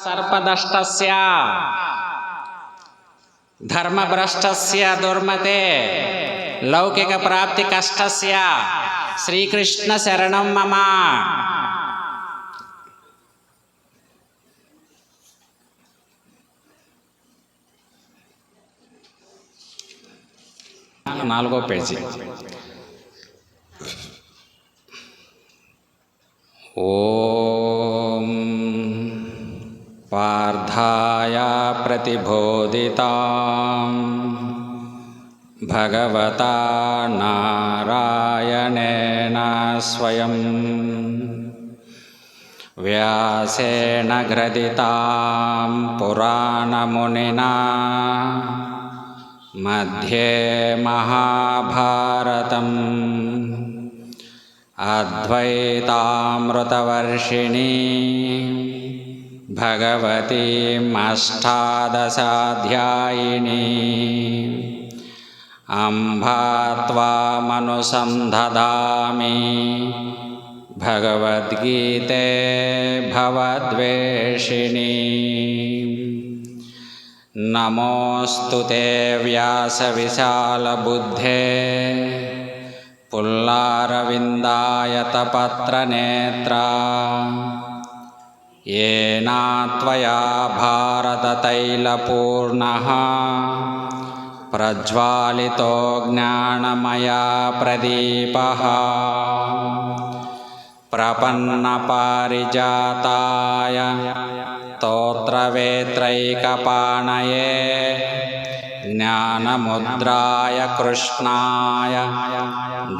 सर्पदष्टस्य धर्मभ्रष्टस्य दुर्मते लौकिक प्राप्ति कष्टस्य श्रीकृष्ण शरणं मम। నాలుగో పేజీ. ఓం పార్థాయ ప్రతిబోధితాం భగవతా నారాయణేన స్వయం వ్యాసేన గ్రథితాం పురాణమునినా మధ్యే మహాభారతం అద్వైతామృతవర్షిణీ భగవతీం అష్టాదశాధ్యాయినీ అంబా త్వామనుసందధామి భగవద్గీతే భవద్వేషిణీ. నమోऽस्तु ते व्यासविशालबुद्धे पुल्लारविन्दायतपत्रनेत्रा येन त्वया भारततैलपूर्णः प्रज्वालितो ज्ञानमया प्रदीपः. प्रपन्नपारिजाताय स्तोत्रवेत्रैकपाणये ज्ञानमुद्राय कृष्णाय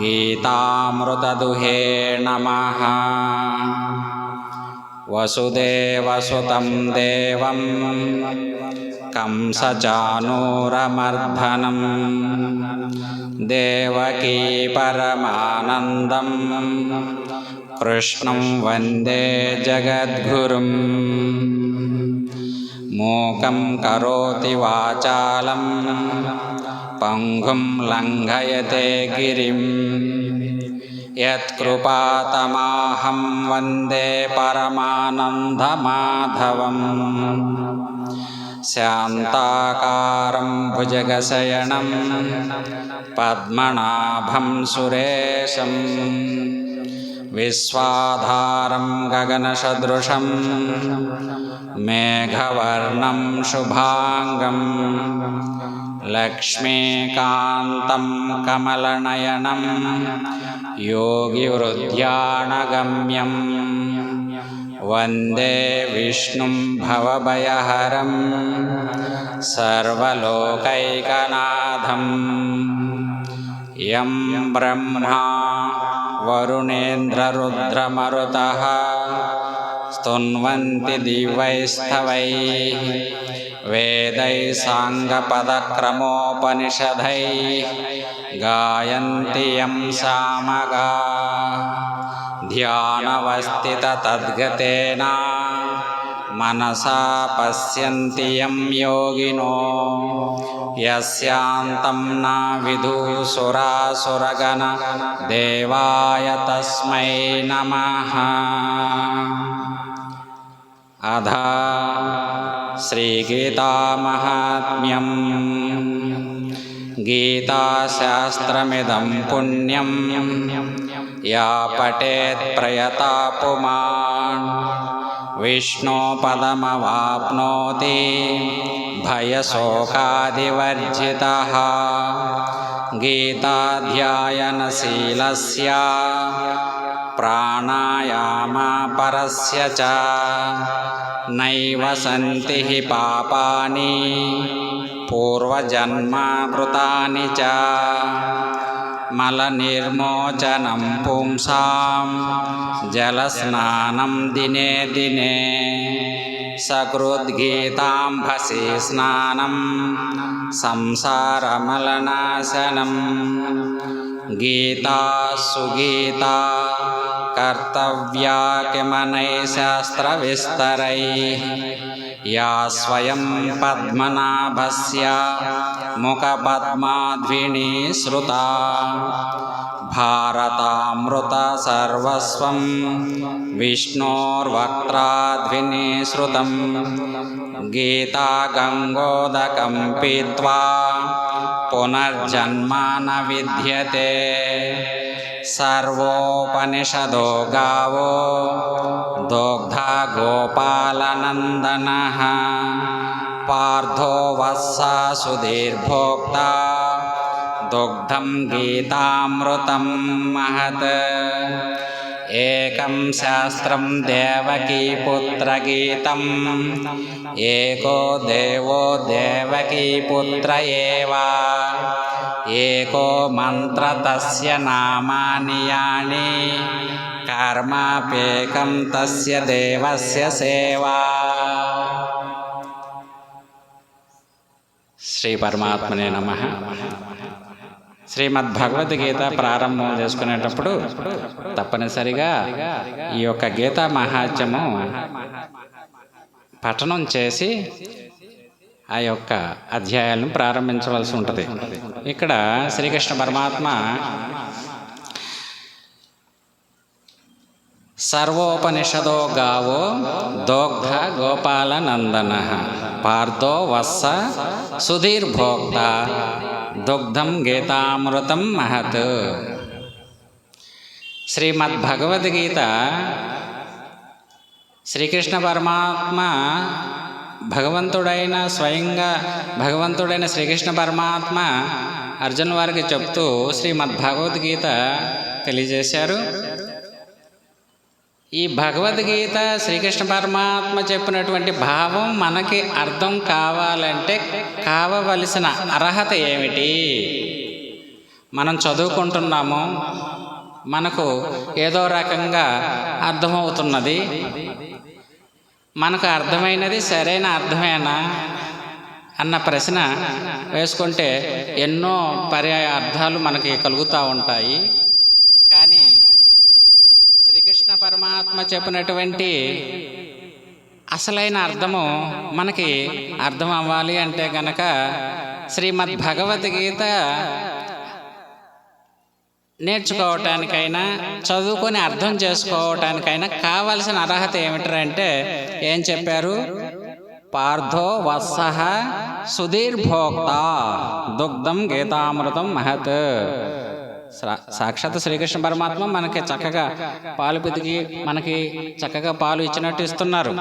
गीतामृतदुहे नमः. वसुदेवसुतं देवं कंसचाणूरमर्दनं देवकी परमानन्दं कृष्णं वन्दे जगद्गुरुम्. मूकं करोति वाचालं पङ्गुं लङ्घयते गिरिं यत्कृपातमाहं वन्दे परमानन्दमाधवम्. शान्ताकारं भुजगशयनं पद्मनाभं सुरेशं विश्वाधारं गगनसदृशं मेघवर्णं शुभांगं लक्ष्मीकान्तं कमलनयनं योगिवृद्ध्यानगम्यं वन्दे विष्णुं भवभयहरं सर्वलोकैकनाथं. यं ब्रह्मा वरुणेन्द्ररुद्रमरुतः स्तुन्वन्ति दिव्यैस्तवैः वेदैः साङ्गपदक्रमोपनिषदैः गायन्ति यं सामगाः. ध्यानवस्थिततद्गतेन मनसा पश्यन्ति यं योगिनो यस्यान्तं न विदुः देवाय तस्मै नमः. अथ श्रीगीतामाहात्म्यं. गीताशास्त्रमिदं पुण्यं या पठेत् प्रयता पुमान् विष्णोपदमवाप्नोति भयशोकादिवर्जितः. गीताध्ययनशीलस्य प्राणायामपरस्य च नैव सन्ति हि पापानि पूर्वजन्मकृतानि च. मलनिर्मोचनं पुंसां जलस्नानं दिने दिने सकृद्गीताम्भसि स्नानं संसारमलनाशनं. गीता सुगीता कर्तव्या किमनैः शास्त्रविस्तरैः या स्वयं पद्मनाभस्य मुखपद्माध्विनी श्रुता భారతామృత సర్వస్వం విష్ణోర్వక్త్రాద్వినిసృతం గీతా గంగోదకం పీత్వా పునర్జన్మ న విద్యతే సర్వోపనిషదో గావో దోగ్ధా గోపాలనందనః పార్థో వత్సా సుధీర్భోక్తా దుగ్ధం గీతామృతం మహత్ ఏకం శాస్త్రం దేవకీపుత్రగీతం ఏకో దేవో దేవకీపుత్ర ఏవ ఏకో మంత్ర తస్య నామాని యాని కర్మాప్యేకం తస్య దేవస్య సేవా. శ్రీ పరమాత్మనే నమః. శ్రీమద్భగవద్గీత ప్రారంభం చేసుకునేటప్పుడు తప్పనిసరిగా ఈ యొక్క గీతా మహాత్మ్యము పఠనం చేసి ఆ యొక్క అధ్యాయాలను ప్రారంభించవలసి ఉంటుంది. ఇక్కడ శ్రీకృష్ణ పరమాత్మ సర్వోపనిషదో గావో దోగ్ధ గోపాల నందన పార్థో వత్స సుధీర్భోక్త దుగ్ధం గీతామృతం మహత్. శ్రీమద్భగవద్గీత శ్రీకృష్ణ పరమాత్మ స్వయంగా భగవంతుడైన శ్రీకృష్ణ పరమాత్మ అర్జున్ వారికి చెప్తూ శ్రీమద్భగవద్గీత తెలియజేశారు. ఈ భగవద్గీత శ్రీకృష్ణ పరమాత్మ చెప్పినటువంటి భావం మనకి అర్థం కావాలంటే కావవలసిన అర్హత ఏమిటి? మనం చదువుకుంటున్నాము, మనకు ఏదో రకంగా అర్థమవుతున్నది, మనకు అర్థమైనది సరైన అర్థమేనా అన్న ప్రశ్న వేసుకుంటే ఎన్నో పర్యాయ అర్థాలు మనకి కలుగుతూ ఉంటాయి. కానీ శ్రీకృష్ణ పరమాత్మ చెప్పినటువంటి అసలైన అర్థము మనకి అర్థం అవ్వాలి అంటే గనక శ్రీమద్భగవద్గీత నేర్చుకోవటానికైనా చదువుకొని అర్థం చేసుకోవటానికైనా కావలసిన అర్హత ఏమిటంటే ఏం చెప్పారు? పార్థో వత్సః సుధీర్భోక్త దుగ్ధం గీతామృతం మహత్. సాక్షాత్ శ్రీకృష్ణ పరమాత్మ మనకి చక్కగా పాలు పితికి మనకి చక్కగా పాలు ఇచ్చినట్టు ఇస్తున్నారు.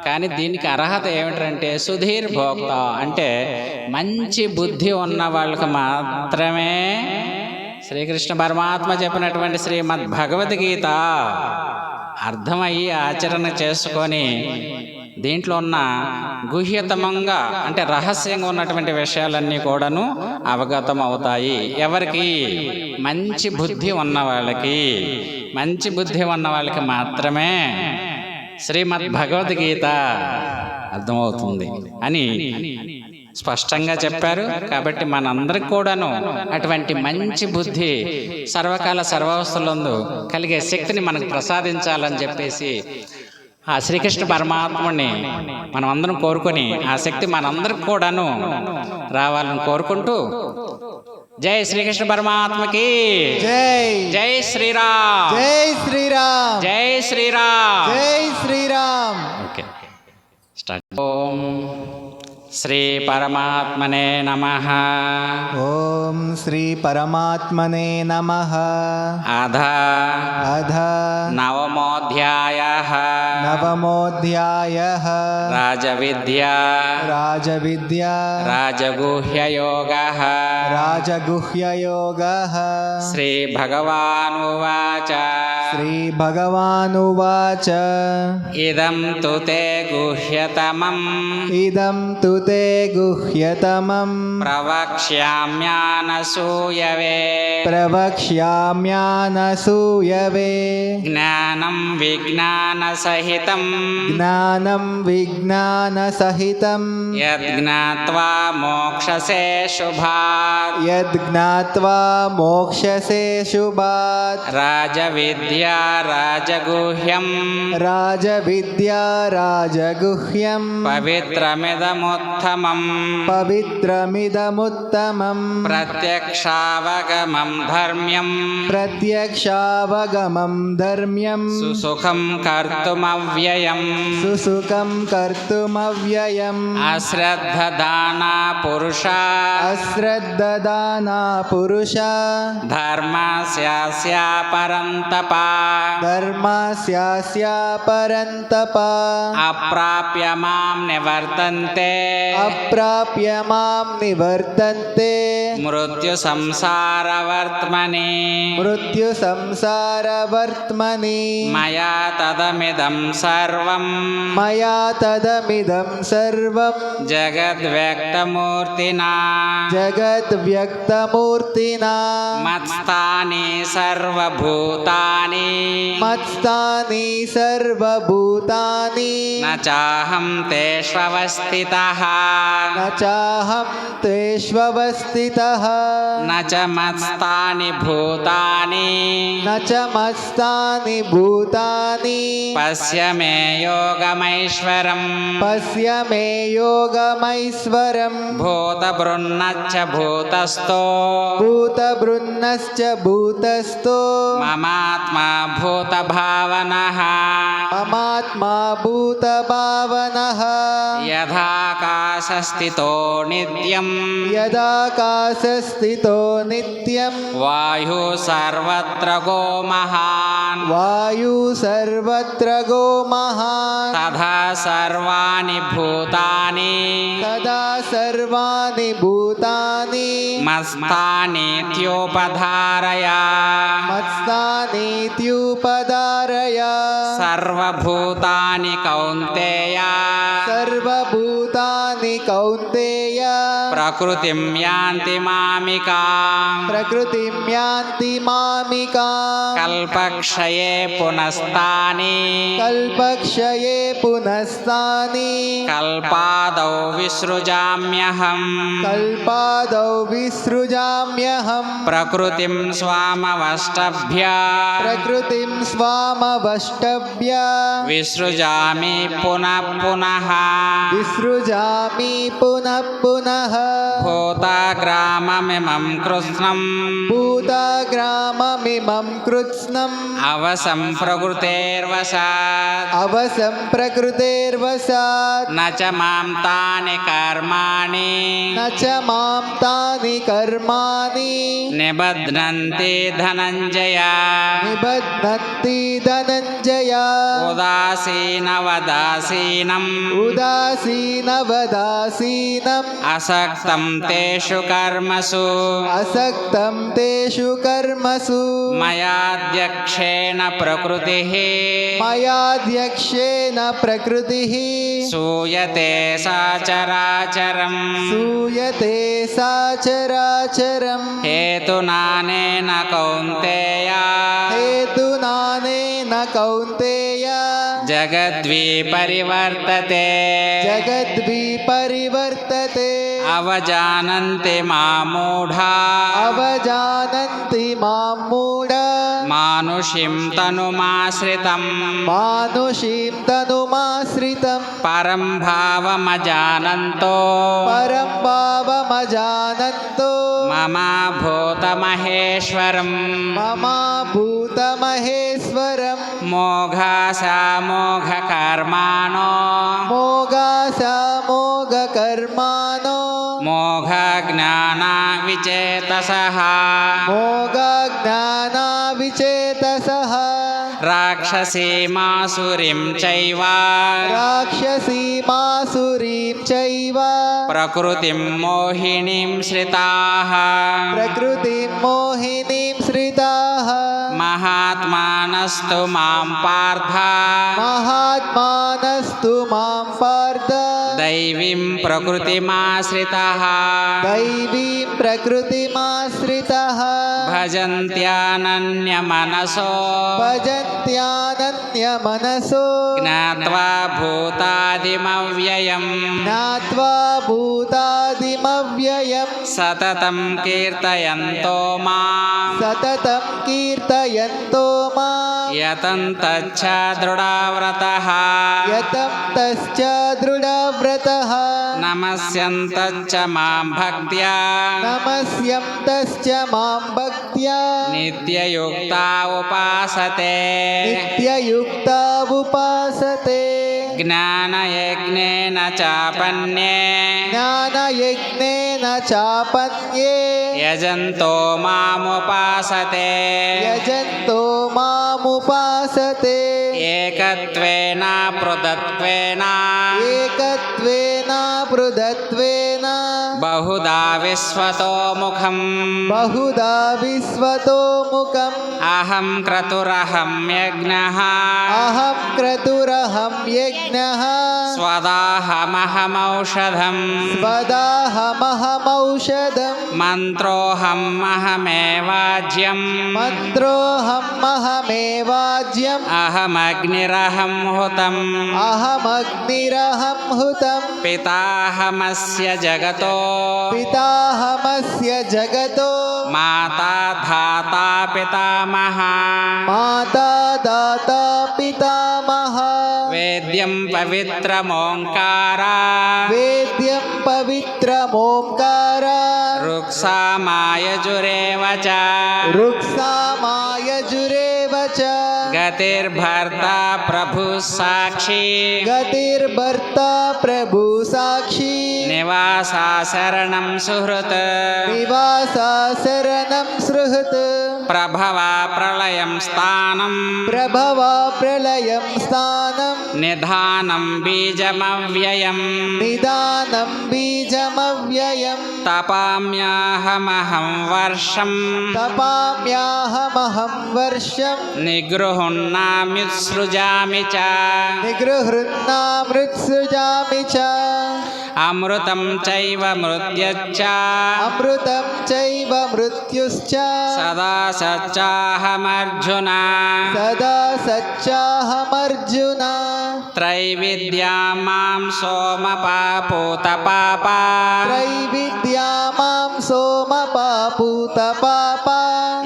కానీ దీనికి అర్హత ఏమిటంటే సుధీర్ భోక్త అంటే మంచి బుద్ధి ఉన్న వాళ్ళకి మాత్రమే శ్రీకృష్ణ పరమాత్మ చెప్పినటువంటి శ్రీమద్ భగవద్గీత అర్థమయ్యి ఆచరణ చేసుకొని దీంట్లో ఉన్న గుహ్యతమంగా అంటే రహస్యంగా ఉన్నటువంటి విషయాలన్నీ కూడాను అవగతం అవుతాయి. ఎవరికి? మంచి బుద్ధి ఉన్న వాళ్ళకి. మంచి బుద్ధి ఉన్న వాళ్ళకి మాత్రమే శ్రీమద్ భగవద్గీత అర్థమవుతుంది అని స్పష్టంగా చెప్పారు. కాబట్టి మనందరికి కూడాను అటువంటి మంచి బుద్ధి సర్వకాల సర్వావస్థలందు కలిగే శక్తిని మనకు ప్రసాదించాలని చెప్పేసి ఆ శ్రీకృష్ణ పరమాత్ముడిని మనం అందరం కోరుకొని ఆ శక్తి మనందరికి కూడాను రావాలని కోరుకుంటూ జై శ్రీకృష్ణ పరమాత్మకి జై. జై శ్రీరామ్. జై శ్రీరామ్. జై శ్రీరామ్. జై శ్రీరామ్. Okay, start. ఓం శ్రీ పరమాత్మనే నమః. ఓం శ్రీ పరమాత్మనే నమః. అధ నవమోऽధ్యాయః. నవమోऽధ్యాయః. రాజవిద్యా రాజగుహ్యయోగః. రాజగుహ్యయోగః. శ్రీభగవానువాచ. శ్రీభగవానువాచ. ఇదం తు తే గుహ్యతమం. ఇదం తు తే గుహ్యతమం. ప్రవక్ష్యామ్యానసూయవే. ప్రవక్ష్యామ్యానసూయవే. జ్ఞానం విజ్ఞానసహితం. జ్ఞానం విజ్ఞానసహితం. యజ్ఞాత్వా మోక్షసే శుభాత్. యజ్ఞాత్వా మోక్షసే శుభాత్. రాజవిద్యా రాజవిద్యా రాజగుహ్యం రాజవిద్యా రాజగుహ్యం పవిత్రమిదముత్తమం పవిత్రమిదముత్తమం ప్రత్యక్షావగమం ధర్మ్యం ప్రత్యక్షావగమం ధర్మ్యం సుసుఖం కర్తుమవ్యయం సుసుఖం కర్తుమవ్యయం అశ్రద్ధదానా పురుష అశ్రద్ధదానా పురుష ధర్మస్యాస్య పరంతప ధర్మస్యాస్య పరంతప అప్రాప్య మాం నివర్తంతే అప్రాప్య మాం నివర్తంతే మృత్యు సంసారవర్త్మని మృత్యు సంసారవర్త్మని మయా తదమిదం సర్వం మయా తదమిదం సర్వం జగద్వ్యక్తమూర్తినా జగద్వ్యక్తమూర్తినా మత్స్థాని సర్వభూతాని మత్స్థాని సర్వభూతాని న చాహం తేష్వస్థితః న చాహం తేష్వస్థితః న చ మత్స్థాని భూతాని న చ మత్స్థాని భూతాని పశ్య మే యోగమైశ్వరం పశ్య మే యోగమైశ్వరం భూతబృన్నచ్చ భూతస్థో భూతబృన్నశ్చ భూతస్థో మమాత్మా భూతభావనః మమాత్మా భూతభావనః యథాకాశస్థితో నిత్యం యదాకాశస్థితో నిత్యం వాయు సర్వత్ర గో మహాన్ వాయు సర్వత్ర గో మహాన్ తథా సర్వాణి భూతాని తదా సర్వాణి భూతాని మస్తానీత్యోపధారయ మత్స్థానీత్యుపధారయ సర్వభూతాని కౌంతేయ సర్వభూతాని కౌంతేయ ప్రకృతిం యాంతి మామికాం ప్రకృతిం యాంతి మామికాం కల్పక్షయే పునస్తాని కల్పక్షయే పునస్తాని కల్పాదౌ విసృజామ్యహం కల్పాదౌ విసృజామ్యహం ప్రకృతిం స్వామవష్టభ్య ప్రకృతిం స్వామవష్టభ్య విసృజామి పునః పునః విసృజామి పునః పునః భూతాగ్రామమిమం కృత్స్నం భూతగ్రామమిమం కృత్స్నం అవసం ప్రకృతేర్వశాత్ అవసం ప్రకృతేర్వశాత్ న చ మాం తాని కర్మాణి న చ మాం తాని కర్మాణి నిబధ్నంతి ధనంజయ నిబధ్నంతి ధనంజయ ఉదాసీనవదాసీనం ఉదాసీనవదాసీనం అసక్తం తేషు కర్మసు అసక్తం తేషు కర్మసు మయాధ్యక్షేణ ప్రకృతి మయాధ్యక్షేన ప్రకృతిః సూయతే సాచరాచరం సూయతే సాచరాచరం హేతునానేన కౌంతేయ హేతునానేన కౌంతేయ జగద్విపరివర్తతే జగద్విపరివర్తతే అవజానంతి మామూఢా అవజానంతి మాం మూఢా మానుషిం తనుమాశ్రితం మానుషీం తనుమాశ్రితం పరం భావమజానంతో పరం భావమజానంతో మమ భూతమహేశ్వరం మమ భూతమహేశ్వరం మోఘాసామోఘకర్మాణో మోగాసామోగకర్మాణో మోఘజ్ఞానా విచేతసః మోగజ్ఞానావిచేతసః రాక్షసీమాసురీం చైవ రాక్షసీమాసురీం చైవ ప్రకృతిం మోహినీం శ్రితాః ప్రకృతిం మోహినీం శ్రితాః మహాత్మానస్తు మాం పార్థ మహాత్మానస్తు మాం పార్థ దైవీం ప్రకృతిమాశ్రితః దైవీం ప్రకృతిమాశ్రితః భజంత్యానన్యమనసో భజంత్యానన్యమనసో జ్ఞాత్వా భూతాదిమవ్యయం జ్ఞాత్వా భూతాదిమవ్యయం సతతం కీర్తయంతో మాం సతతం కీర్తయంతో మాం యతం తచ్చ దృఢవ్రతః యతం తశ్చ దృఢవ్రతః నమస్యంతచ్చ మాం భక్త్యా నమస్యం తశ్చ మాం భక్త్యా నిత్యయుక్తా ఉపాసతే నిత్యయుక్తా ఉపాసతే జ్ఞానయజ్ఞేన చాపన్యే జ్ఞానయజ్ఞేన చాపన్యే యజంతో మాముపాసతే యజంతో మాముపాసతే ఏకత్వేన పృథక్త్వేన ఏకత్వేన పృథక్త్వేన బహుదా విశ్వతో ముఖం బహుదా విశ్వతో ముఖం అహం క్రతురహం యజ్ఞః అహం క్రతురహం యజ్ఞః స్వదాహమహమౌషధం స్వదాహమహమౌషధం మంత్రోహం అహమేవాజ్యం మంత్రోహం అహమేవాజ్యం అహమగ్నిరహం హుతం అహమగ్నిరహం హుతం పితాహమస్య జగతో పితాహమస్య జగతో మాతా ధాతా పితామహ మాతా దాతా పితామహ వేద్యం పవిత్రమోంకార వేద్యం పవిత్రమోంకార రుక్సామాయజురేవ చ రుక్సామాయజురేవ చ గతిర్భర్తా ప్రభు సాక్షి గతిర్భర్తా ప్రభు సాక్షి నివాసా శరణం సుహృత్ నివాసా శరణం సృహత్ ప్రభవా ప్రళయం స్థానం ప్రభవా ప్రళయం స్థానం నిధానం బీజమవ్యయం నిదానం బీజమవ్యయం తపామ్యాహమహం వర్షం తపామ్యాహమహం వర్షం నిగృహున్నామ్యుత్సృజామి చ నిగృహృన్నామృత్సృజామి చ అమృతం చైవ మృత్యచ్చ అమృతం చైవ మృత్యుశ్చ సదా సచ్చాహమర్జున సదా సచ్చాహమర్జున త్రైవిద్యా మాం సోమపాపూత పాప త్రైవిద్యా మాం సోమపాపూత పాప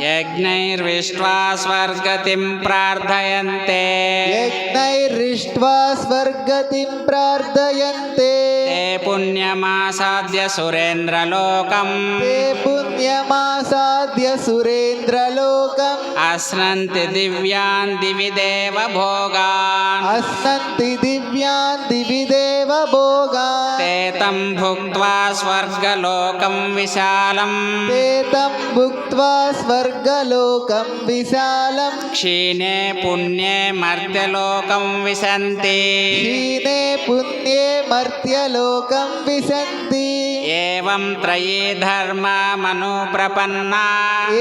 యజ్ఞైర్విష్ట్వా స్వర్గతిం ప్రార్థయంతే యజ్ఞైర్రిష్ట్వా స్వర్గతిం ప్రార్థయంతే తే పుణ్యమాసాద్య సురేంద్రలోకం ते पुण्यमासाद्य सुरेन्द्रलोकम् అస్నంతి దివ్యాన్ దివి దేవ భోగాన్ अस्नन्ति दिव्यान् दिवि देव भोगान् ते తం భుక్త్వా స్వర్గలోకం విశాలం ते तं भुक्त्वा स्वर्गलोकं विशालम् క్షీణే పుణ్యే మర్త్యలోకం విశంతి क्षीणे पुण्ये मर्त्यलोकं विशन्ति ఏవం త్రయీ ధర్మమను ప్రపన్నా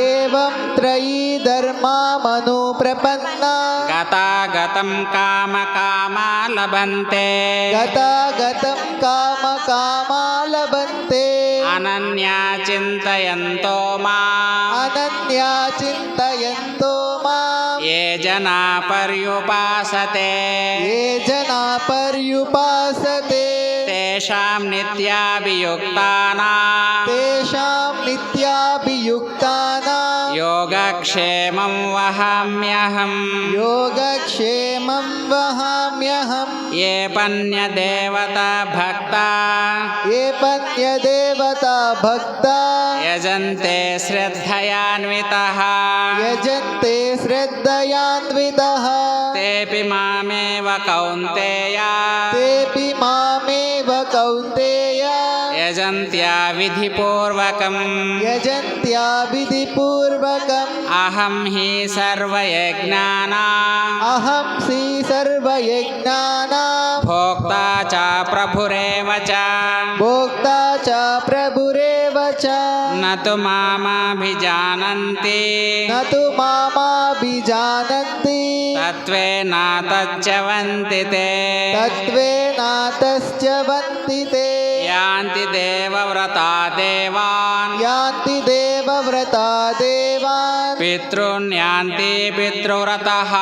एवं त्रयी धर्मामनुप्रपन्ना గతాగతం కామకామా లభంతే गतागतं कामकामा लभन्ते అనన్యా చింతయంతో మాం अनन्या चिन्तयन्तो माम् ఏ జనా పర్యుపాసతే ये जना पर्युपासते తేషాం నిత్యాభియుక్తానాం तेषां नित्याभियुक्तानां యోగక్షేమం వహామ్యహం योगक्षेमं वहाम्यहं ఏ పన్యదేవత భక్త ये पन्यदेवता भक्ता యజంతే శ్రద్ధయాన్వితః यजन्ते श्रद्धयान्वितः తేపి మామేవ కౌంతేయ तेऽपि मामेव कौन्तेय యజంత్యా విధిపూర్వకం यजन्त्या विधिपूर्वकम् అహం హి సర్వయజ్ఞానాం अहं श्री सर्वयज्ञानां భోక్తా చ ప్రభురేవ చ भोक्ता च प्रभुरेव च నతు మామాభిజానంతి न तु मामाभिजानन्ति తత్వేనాతచ్చవంతి తే तत्त्वेनातश्च वन्ति ते యాంతి దేవవ్రతా దేవాన్ यान्ति देवव्रता देवान् పితॄన్యాంతి పితృవ్రతః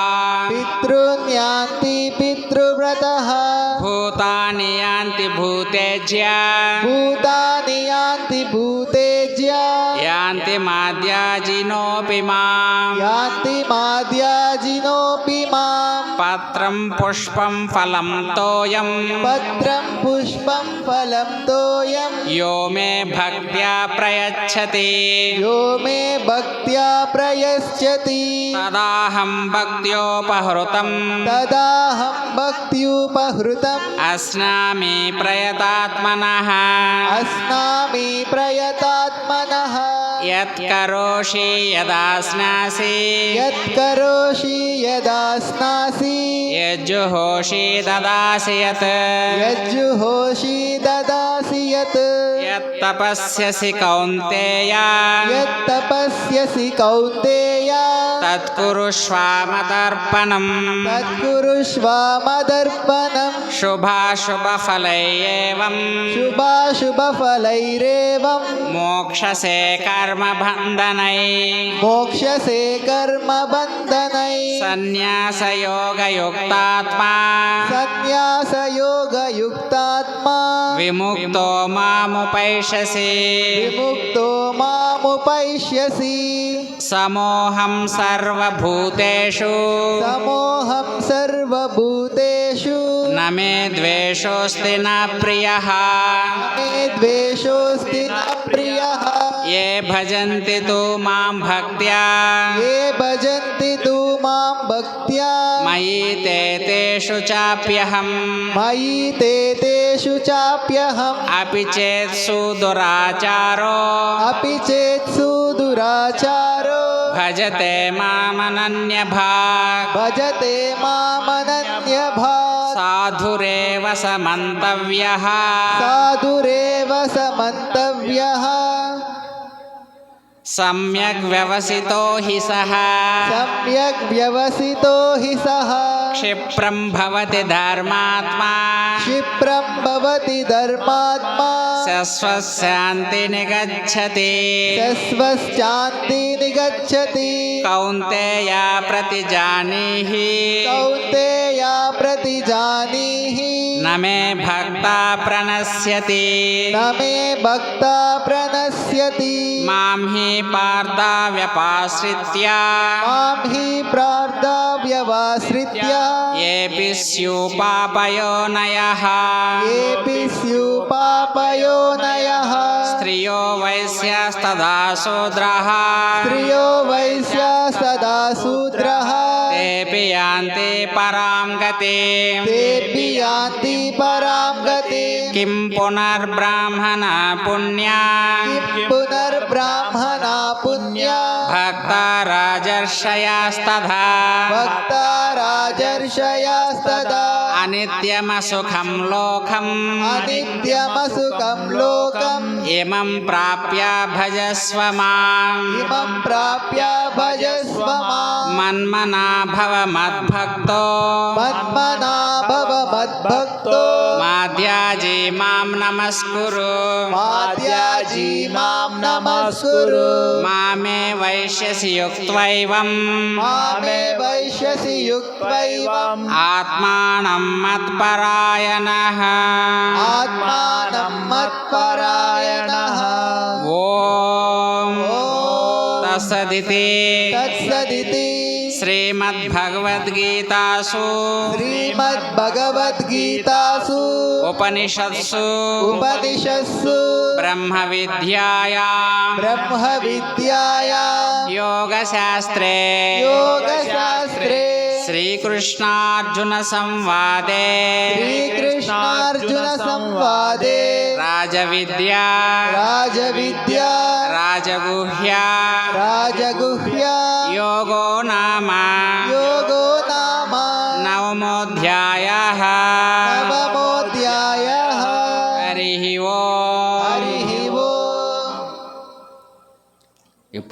पितॄन् यान्ति पितृव्रतः భూతాని యాంతి భూతేజ్య भूतानि यान्ति भूतेज्या యాంతి మాద్యాజినోపి మాం यान्ति माद्याजिनोऽपि పత్రం పుష్పం ఫలం తోయం పత్రం పుష్పం ఫలం తోయం యో మే భక్త్యా ప్రయచ్చతి యో మే భక్త్యా ప్రయశ్చతి తదాహం భక్త్యోపహృతం తదాహం భక్త్యుపహృతం అస్నామి ప్రయతాత్మనః అస్నామి ప్రయతాత్మనః యత్కరోషి యదాస్నాసి యత్కరోషి యదాస్నాసి యజ్జుహోషి దదాసి యత్ యజ్జుహోషి దదాసి యత్ యత్తపస్యసి కౌంతేయ యత్తపస్యసి కౌంతేయ తత్కురుష్వామదర్పణం తత్కురుష్వామదర్పణం శుభాశుభఫలైయేవం శుభాశుభఫలైరేవం మోక్షసే కర్మబంధనై మోక్షసే కర్మబంధనై సన్యాసయోగయుక్తాత్మా సన్యాసయోగయుక్తాత్మా విముక్తో మాముపైషసి విముక్తో మాముపైష్యసి సమోహం సర్వభూతేషు సమోహం సర్వభూతేషు న మే ద్వేషోస్తి న ప్రియః మే ద్వేషోస్తి న ప్రియః ఏ భజంతి తు మాం భక్త్యా ఏ భజంతి తు మాం భక్త్యా మయి తే తేషు చాప్యహం మయి తే తేషు చాప్యహం అపి చేత్సు దురాచారో అపి చేత్సు దురాచారో భజతే మామనన్యభాగ్ భజతే మామనన్యభాక్ సాధురేవ సమంతవ్యః సాధురేవ సమంతవ్యః సమ్యక్ వ్యవసితో హి సః సమ్యక్ వ్యవసితో హి సః క్షిప్రం భవతి ధర్మాత్మా క్షిప్రం భవతి ధర్మాత్మా శశ్వశాంతి నిగచ్చతి శశ్వశ్చాంతి నిగచ్చతి కౌంతేయ ప్రతిజానీహి కౌంతేయ ప్రతిజానీహి న మే భక్తా ప్రణశ్యతి న మే భక్తా ప్రణశ్యతి మాం హి పార్థ వ్యపాశ్రిత్య మాం హి ప్రార్థా వ్యవాశ్రిత్య ఏపి స్యూపాపయోనయః ఏపి స్యూపాపయోనయః స్త్రియో వైశ్యస్తదా శూద్రః స్త్రియో వైశ్యస్తదా శూద్రః తేపి యాంతి పరాం గతిం తేపి యాంతి పరాం గతిం కిం పునర్బ్రాహ్మణ పుణ్యా కిం పునర్బ్రాహ్మణా పుణ్యా భక్త రాజర్షయాస్తథా భక్తా రాజర్షయాస్తదా అనిత్యమసుఖం లోకం అనిత్యమసుఖం లోకం ఇమం ప్రాప్య భజస్వ మాం ఇమం ప్రాప్య భజస్వ మాం మన్మనా భవ మద్భక్తో మన్మనా భవ మద్భక్తో మాధ్యాజీ మాం నమస్కురు మాధ్యాజీ మాం నమస్కురు మామే వైశ్యసి యుక్త్వైవం మామే వైశ్యసి యుక్త్వైవం ఆత్మానం మత్పరాయణః ఆత్మానం మత్పరాయణః ఓం ఓం తత్సదితి తత్సదితి శ్రీమద్భగవద్గీతాసు శ్రీమద్భగవద్గీతాసు ఉపనిషత్సు ఉపనిషత్సు బ్రహ్మ విద్యాయాం బ్రహ్మ విద్యాయాం యోగశాస్త్రే యోగశాస్త్రే శ్రీకృష్ణార్జున సంవాదే శ్రీకృష్ణార్జున సంవాదే రాజవిద్యా రాజవిద్యా రాజగుహ్యా రాజగుహ్యా యోగో నామ యోగో నామ నవమోऽధ్యాయः నవమోऽధ్యాయः హరి ఓం హరి ఓం ఇప్పుడు